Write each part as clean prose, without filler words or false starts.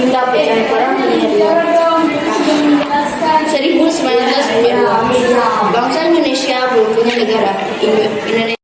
pindah pecahan perang ini 1942. Bangsa Indonesia belum punya negara. Indonesia.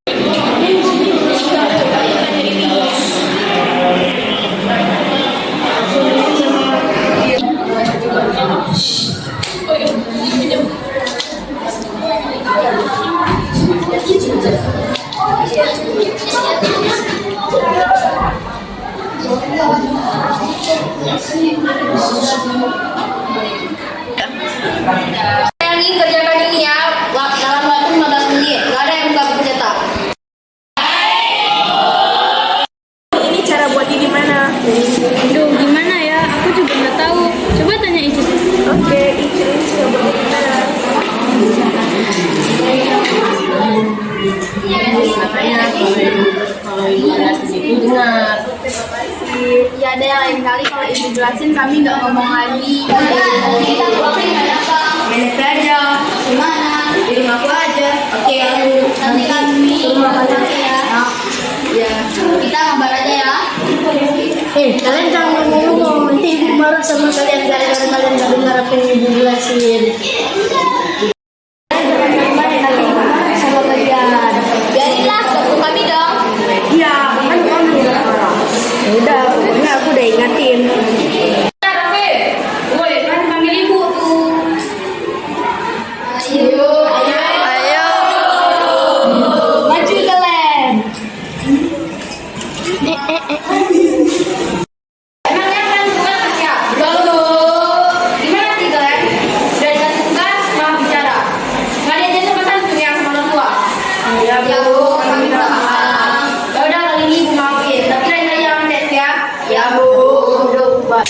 Sayangi kerjakan ini ya dalam waktu 15 menit. Gak ada yang buka buku cetak. Ini cara buatnya gimana? Aduh, gimana ya? Aku juga nggak tahu. Coba tanya Icis. Oke, Icis coba gimana? Makanya kalau ibu jelasin itu dengar. Ya ada yang lain kali kalau ibu jelasin kami nggak ngomong lagi. Main aja. Gimana? Di rumahku aja. Oke, nanti kami rumah aja ya. Ya, kita ngabar aja ya. Kalian jangan ngomong-ngomong, nanti ibu marah sama kalian gara-gara kalian gak dengar apa yang ibu jelasin. Sama kalian. Biarinlah, tunggu kami dong. Iya, kan kamu. Ya udah, pokoknya aku udah ingatin. Rafi, woi, kan panggil ibu tuh. Ayo. Maju kalian. Emangnya kan tugas ya? Lalu, gimana sih kalian? Udah dikasih tugas, malah bicara. Nggak diajarin sama santun yang sama orang tua. Ya bu, kami minta maaf. Ya udah kali ini ibu maafin, tapi lain kali jangan tes ya. Ya bu, udah.